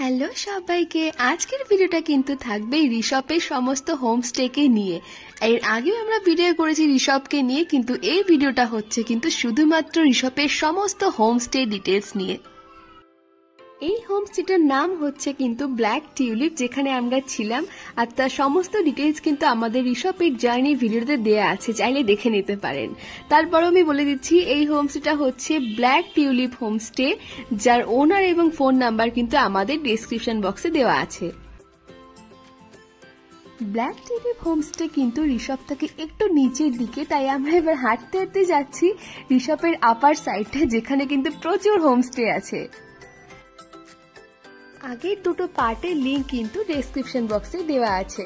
Hello সবাইকে, আজকের ভিডিওটা কিন্তু থাকবে ঋষভের সমস্ত হোমস্টেকে নিয়ে। এর আগেও আমরা ভিডিও করেছি ঋষভকে নিয়ে, কিন্তু এই ভিডিওটা হচ্ছে কিন্তু শুধুমাত্র ঋষভের সমস্ত হোমস্টে ডিটেলস নিয়ে। এই হোমস্টেটার নাম হচ্ছে কিন্তু ব্ল্যাক টিউলিপ, যেখানে আমরা ছিলাম, আর তার সমস্ত ডিটেলস কিন্তু আমাদের ঋষভের জার্নি ভিডিওতে দেয়া আছে, চাইলে দেখে নিতে পারেন। তারপর আমি বলে দিচ্ছি এই হোমস্টেটা হচ্ছে ব্ল্যাক টিউলিপ হোমস্টে, যার ওনার এবং ফোন নাম্বার কিন্তু আমাদের ডেসক্রিপশন বক্সে দেওয়া আছে। ব্ল্যাক টিউলিপ হোমস্টে কিন্তু ঋষভ থেকে একটু নিচের দিকে, তাই আমরা এবার হাঁটতে হাঁটতে যাচ্ছি ঋষভের আপার সাইডে, যেখানে কিন্তু প্রচুর হোমস্টে আছে। আগের দুটো পার্টের লিংক কিন্তু ডেসক্রিপশন বক্সে দেওয়া আছে।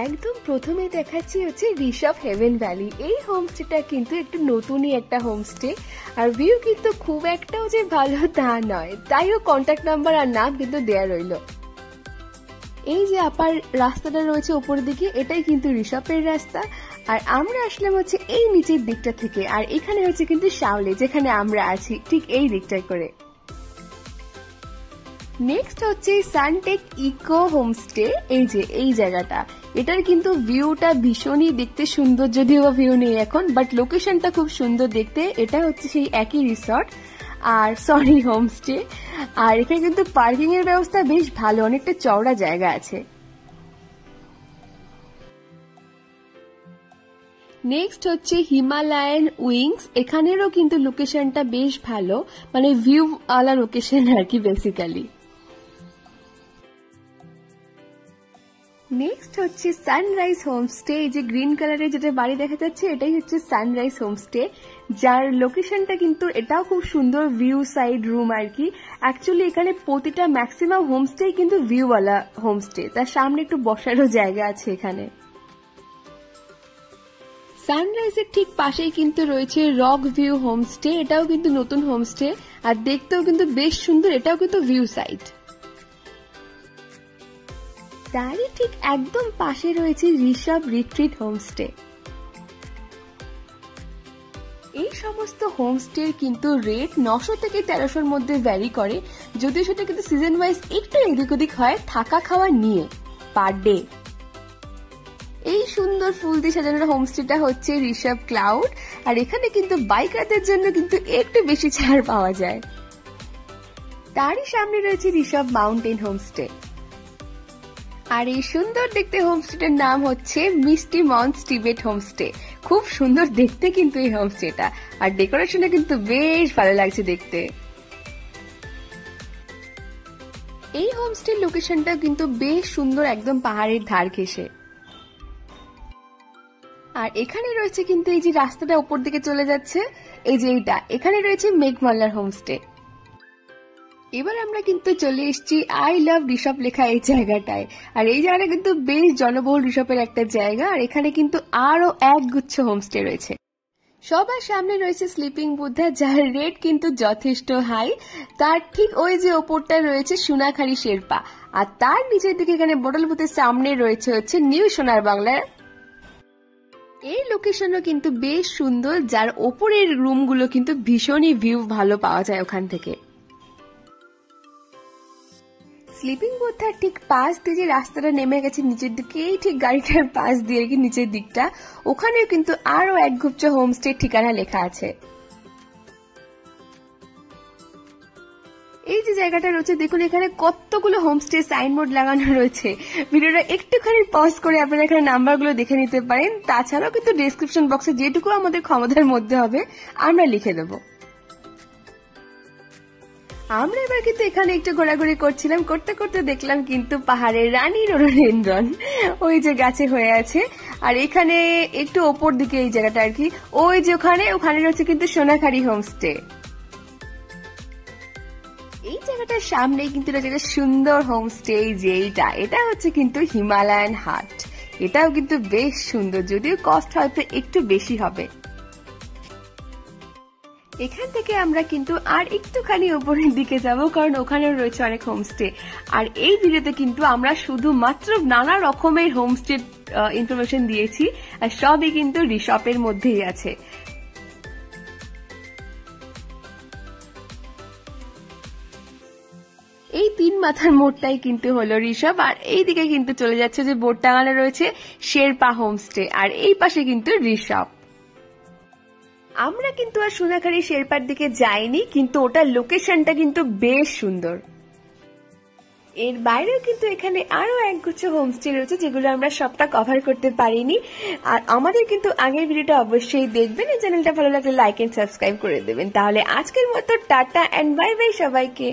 একদম প্রথমে দেখাচ্ছি হচ্ছে ঋষভ হেভেন ভ্যালি। এই হোমস্টেটা কিন্তু একটু নতুনই একটা হোমস্টে, আর ভিউ কিন্তু খুব একটাও যে ভালো তা নয়, তাইও কন্ট্যাক্ট নাম্বার আর নাম কিন্তু দেয়া রইল। এই যে আপার রাস্তাটা রয়েছে ওপরের দিকে, এটাই কিন্তু ঋষভের রাস্তা, আর আমরা আসলাম হচ্ছে এই নিচের দিকটা থেকে, আর এখানে হচ্ছে কিন্তু শাওলে, যেখানে আমরা আছি ঠিক এই দিকটায় করে। নেক্সট হচ্ছে সানটেক ইকো হোমস্টে। এই যে এই জায়গাটা, এটার কিন্তু ভিউটা ভীষণই দেখতে সুন্দর, যদিও বা ভিউ নেই এখন, বাট লোকেশনটা খুব সুন্দর দেখতে। এটা হচ্ছে সেই একই রিসর্ট আর হোমস্টে, আর এখানে কিন্তু পার্কিং এর ব্যবস্থা বেশ ভালো, অনেকটা চওড়া জায়গা আছে। নেক্সট হচ্ছে হিমালয়ান উইংস। এখানেরও কিন্তু লোকেশনটা বেশ ভালো, মানে ভিউ আলা লোকেশন আর কি বেসিক্যালি। নেক্সট হচ্ছে সানরাইজ হোমস্টে। এই যে গ্রিন কালারের যেটা বাড়ি দেখা যাচ্ছে, এটাই হচ্ছে সানরাইজ হোমস্টে, যার লোকেশনটা কিন্তু এটাও খুব সুন্দর, ভিউ সাইড রুম আর কি। অ্যাকচুয়ালি এখানে প্রতিটা ম্যাক্সিমাম হোমস্টে কিন্তু ভিউওয়ালা হোমস্টে, তার সামনে একটু বসারও জায়গা আছে এখানে। সানরাইজের ঠিক পাশেই কিন্তু রয়েছে রক ভিউ হোমস্টে, এটাও কিন্তু নতুন হোমস্টে, আর দেখতেও কিন্তু বেশ সুন্দর, এটাও কিন্তু ভিউ সাইড। তারই ঠিক একদম পাশে রয়েছে ঋষভ রিট্রিট হোমস্টে। এই সমস্ত হোমস্টের কিন্তু রেট 900 থেকে 1300-র মধ্যে ভ্যারি করে, যদিও সেটা কিন্তু সিজন ওয়াইজ একটু এদিক ওদিক হয় থাকা খাওয়া নিয়ে পার ডে। এই সুন্দর ফুল দিয়ে সাজানো হোমস্টেটা হচ্ছে ঋষভ ক্লাউড, আর এখানে কিন্তু বাইকারদের জন্য কিন্তু একটু বেশি ছাড় পাওয়া যায়। তারই সামনে রয়েছে ঋষভ মাউন্টেন হোমস্টে, আর এই সুন্দর দেখতে হোমস্টেটার নাম হচ্ছে মিস্টি মন্স টিবেট হোমস্টে। খুব সুন্দর দেখতে কিন্তু এই হোমস্টেটা, আর ডেকোরেশনটা কিন্তু বেশ ভালো লাগছে দেখতে। এই হোমস্টের লোকেশনটা কিন্তু বেশ সুন্দর, একদম পাহাড়ের ধার ঘেঁষে। আর এখানে রয়েছে কিন্তু এই যে রাস্তাটা উপর দিকে চলে যাচ্ছে, এই যে এইটা, এখানে রয়েছে মেঘমাল্লার হোমস্টে। এবার আমরা কিন্তু চলে এসেছি আই লাভ ঋষভ লেখা এই জায়গাটায়, আর এই জায়গাটা কিন্তু বেশ জনবহুল ঋষভের একটা জায়গা, আর এখানে কিন্তু আরো একগুচ্ছ হোমস্টে রয়েছে। সবার সামনে রয়েছে স্লিপিং বুদ্ধা, যার রেট কিন্তু যথেষ্ট হাই। তার ঠিক ওই যে ওপরটা রয়েছে সোনাখালি শেরপা, আর তার নিচের দিকে এখানে বটল বুথের সামনে রয়েছে হচ্ছে নিউ সোনার বাংলা। এই লোকেশনও কিন্তু বেশ সুন্দর, যার ওপরের রুমগুলো কিন্তু ভীষণই ভিউ ভালো পাওয়া যায় ওখান থেকে। স্লিপিং বুদ্ধার ঠিক পাশ দিয়ে যে রাস্তাটা নেমে গেছে নিচের দিকে, এই ঠিক গাড়িটার পাশ দিয়ে কি নিচের দিকটা, ওখানেও কিন্তু আরো একগুচ্ছ হোমস্টে ঠিকানা লেখা আছে। এই যে জায়গাটা রয়েছে দেখুন, এখানে কতগুলো হোমস্টে সাইনবোর্ড লাগানো রয়েছে। ভিডিওটা একটুখানি পজ করে আপনারা এখানে নাম্বারগুলো দেখে নিতে পারেন, তাছাড়াও কিন্তু ডেসক্রিপশন বক্সে যেটুকু আমাদের ক্ষমতার মধ্যে হবে আমরা লিখে দেবো। আমরা এবার কিন্তু এখানে একটু ঘোরাঘুরি করছিলাম, করতে করতে দেখলাম কিন্তু পাহাড়ের রানী রডোডেনড্রন ওই যে গাছে হয়ে আছে, আর এখানে একটু ওপর দিকে এই জায়গাটা আর কি, ওই যে ওখানে রয়েছে কিন্তু সোনাখালি হোমস্টে। এই জায়গাটার সামনেই কিন্তু রয়েছে একটা সুন্দর হোমস্টে, যে এটা হচ্ছে কিন্তু হিমালয়ান হাট। এটাও কিন্তু বেশ সুন্দর, যদিও কস্ট হয়তো একটু বেশি হবে। এখান থেকে আমরা কিন্তু আর একটুখানি উপরের দিকে যাব, কারণ ওখানেও রয়েছে অনেক হোমস্টে। আর এই ভিডিওতে কিন্তু আমরা শুধুমাত্র নানা রকমের হোমস্টে ইনফরমেশন দিয়েছি, আর সবই কিন্তু ঋষভের মধ্যেই আছে। এই 3 মাথার মোড়টাই কিন্তু হলো ঋষভ, আর এইদিকে কিন্তু চলে যাচ্ছে যে বোর্ড টাঙানো রয়েছে শেরপা হোমস্টে, আর এই পাশে কিন্তু ঋষভ। আমরা কিন্তু আর সোনাখালি শেরপার দিকে যাইনি, কিন্তু ওটার লোকেশনটা কিন্তু বেশ সুন্দর। এর বাইরেও কিন্তু এখানে আরো একগুচ্ছ হোমস্টে রয়েছে যেগুলো আমরা সবটা কভার করতে পারিনি। আর আমাদের কিন্তু আগের ভিডিওটা অবশ্যই দেখবেন, এই চ্যানেলটা ভালো লাগলে লাইক এন্ড সাবস্ক্রাইব করে দেবেন। তাহলে আজকের মতো টাটা এন্ড বাই বাই সবাইকে।